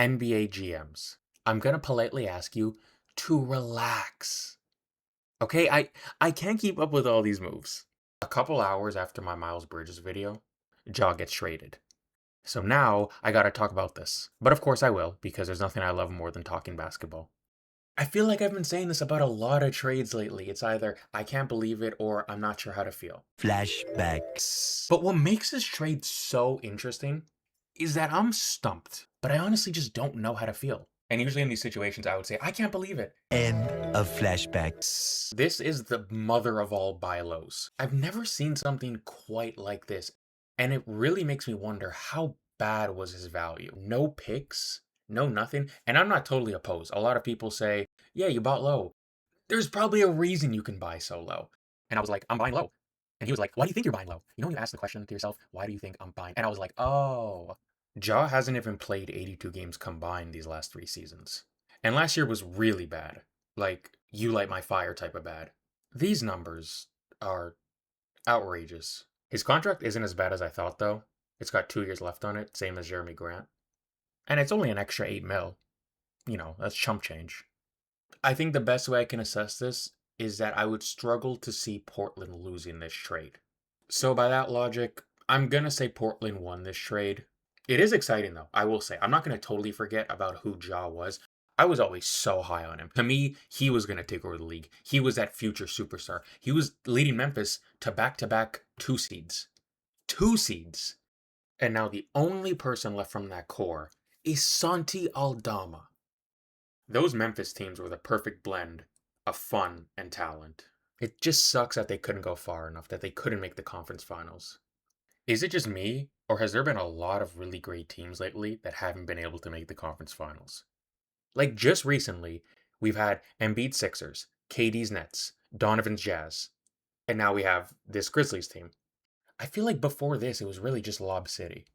NBA GMs, I'm gonna politely ask you to relax. Okay, I can't keep up with all these moves. A couple hours after my Miles Bridges video, Ja gets traded. So now I gotta talk about this. But of course I will, because there's nothing I love more than talking basketball. I feel like I've been saying this about a lot of trades lately. It's either I can't believe it or I'm not sure how to feel. Flashbacks. But what makes this trade so interesting is that I'm stumped, but I honestly just don't know how to feel. And usually in these situations, I would say, I can't believe it. End of flashbacks. This is the mother of all buy lows. I've never seen something quite like this, and it really makes me wonder how bad was his value? No picks, no nothing, and I'm not totally opposed. A lot of people say, yeah, you bought low. There's probably a reason you can buy so low. And I was like, I'm buying low. And he was like, why do you think you're buying low? You know when you ask the question to yourself, why do you think I'm buying? And I was like, oh. Ja hasn't even played 82 games combined these last 3 seasons. And last year was really bad. Like, you light my fire type of bad. These numbers are outrageous. His contract isn't as bad as I thought, though. It's got 2 years left on it, same as Jeremy Grant. And it's only an extra 8 mil. You know, that's chump change. I think the best way I can assess this is that I would struggle to see Portland losing this trade. So by that logic, I'm going to say Portland won this trade. It is exciting though, I will say. I'm not going to totally forget about who Ja was. I was always so high on him. To me, he was going to take over the league. He was that future superstar. He was leading Memphis to back-to-back 2 seeds. 2 seeds. And now the only person left from that core is Santi Aldama. Those Memphis teams were the perfect blend of fun and talent. It just sucks that they couldn't go far enough, that they couldn't make the conference finals. Is it just me, or has there been a lot of really great teams lately that haven't been able to make the conference finals? Like just recently, we've had Embiid Sixers, KD's Nets, Donovan's Jazz, and now we have this Grizzlies team. I feel like before this, it was really just Lob City.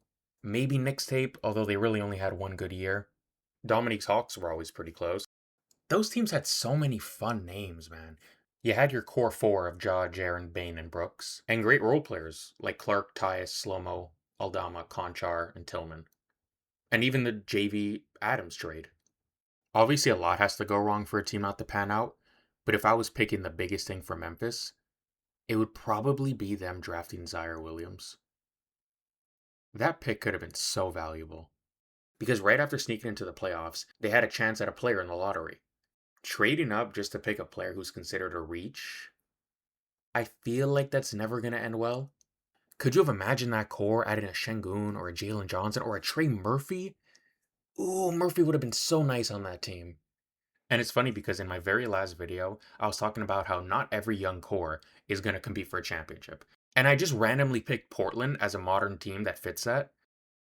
Maybe Knicks tape, although they really only had one good year. Dominique's Hawks were always pretty close. Those teams had so many fun names, man. You had your core four of Ja, Jaren, Bain, and Brooks, and great role players like Clark, Tyus, Slomo, Aldama, Conchar, and Tillman. And even the JV Adams trade. Obviously, a lot has to go wrong for a team not to pan out, but if I was picking the biggest thing for Memphis, it would probably be them drafting Zaire Williams. That pick could have been so valuable. Because right after sneaking into the playoffs, they had a chance at a player in the lottery. Trading up just to pick a player who's considered a reach, I feel like that's never going to end well. Could you have imagined that core adding a Şengün or a Jalen Johnson or a Trey Murphy? Ooh, Murphy would have been so nice on that team. And it's funny because in my very last video, I was talking about how not every young core is going to compete for a championship. And I just randomly picked Portland as a modern team that fits that.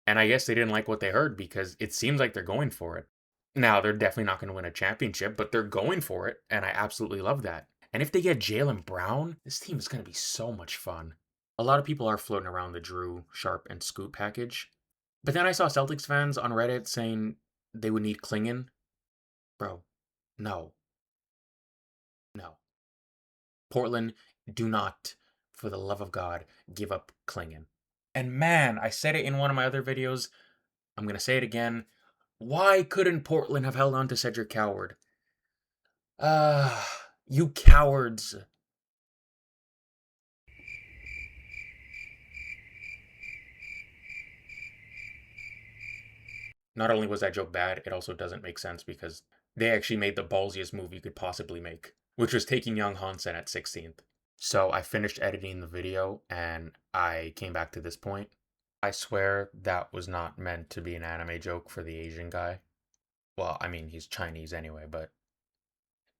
And I guess they didn't like what they heard because it seems like they're going for it. Now, they're definitely not going to win a championship, but they're going for it, and I absolutely love that. And if they get Jaylen Brown, this team is going to be so much fun. A lot of people are floating around the Drew, Sharp, and Scoot package. But then I saw Celtics fans on Reddit saying they would need Klingon. Bro, no. No. Portland, do not, for the love of God, give up Klingon. And man, I said it in one of my other videos. I'm going to say it again. Why couldn't Portland have held on to Cedric Coward? You cowards. Not only was that joke bad, it also doesn't make sense because they actually made the ballsiest move you could possibly make, which was taking Young Hansen at 16th. So I finished editing the video and I came back to this point. I swear that was not meant to be an anime joke for the Asian guy. Well, I mean, he's Chinese anyway, but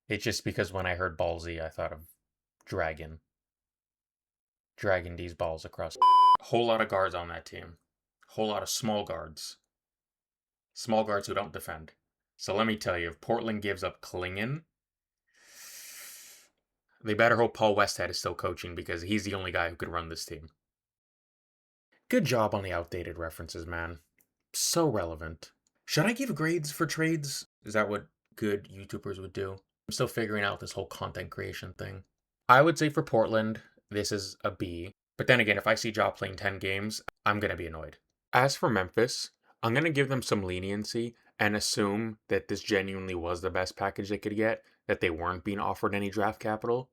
it's just because when I heard ballsy, I thought of dragon. Dragging these balls across. Whole lot of guards on that team. Whole lot of small guards. Small guards who don't defend. So let me tell you, if Portland gives up Klingon, they better hope Paul Westhead is still coaching because he's the only guy who could run this team. Good job on the outdated references, man. So relevant. Should I give grades for trades? Is that what good YouTubers would do? I'm still figuring out this whole content creation thing. I would say for Portland, this is a B. But then again, if I see Ja playing 10 games, I'm going to be annoyed. As for Memphis, I'm going to give them some leniency and assume that this genuinely was the best package they could get, that they weren't being offered any draft capital.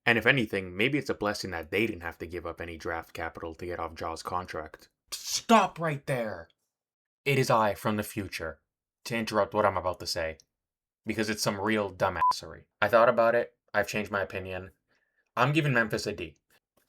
And if anything, maybe it's a blessing that they didn't have to give up any draft capital to get off Jaw's contract. Stop right there! It is I from the future to interrupt what I'm about to say, because it's some real dumbassery. I thought about it, I've changed my opinion. I'm giving Memphis a D.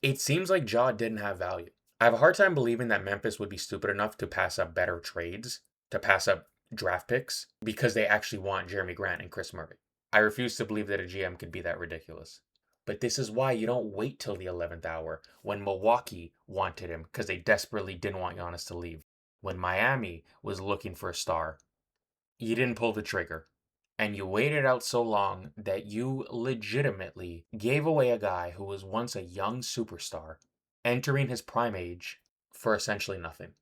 It seems like Jaw didn't have value. I have a hard time believing that Memphis would be stupid enough to pass up better trades, to pass up draft picks, because they actually want Jeremy Grant and Chris Murray. I refuse to believe that a GM could be that ridiculous. But this is why you don't wait till the 11th hour when Milwaukee wanted him because they desperately didn't want Giannis to leave. When Miami was looking for a star, you didn't pull the trigger. And you waited out so long that you legitimately gave away a guy who was once a young superstar, entering his prime age, for essentially nothing.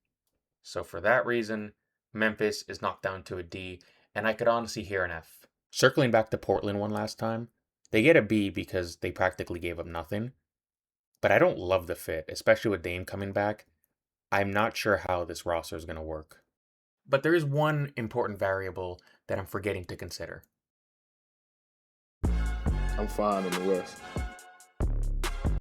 So for that reason, Memphis is knocked down to a D, and I could honestly hear an F. Circling back to Portland one last time, they get a B because they practically gave up nothing. But I don't love the fit, especially with Dame coming back. I'm not sure how this roster is going to work. But there is one important variable that I'm forgetting to consider. I'm fine in the West.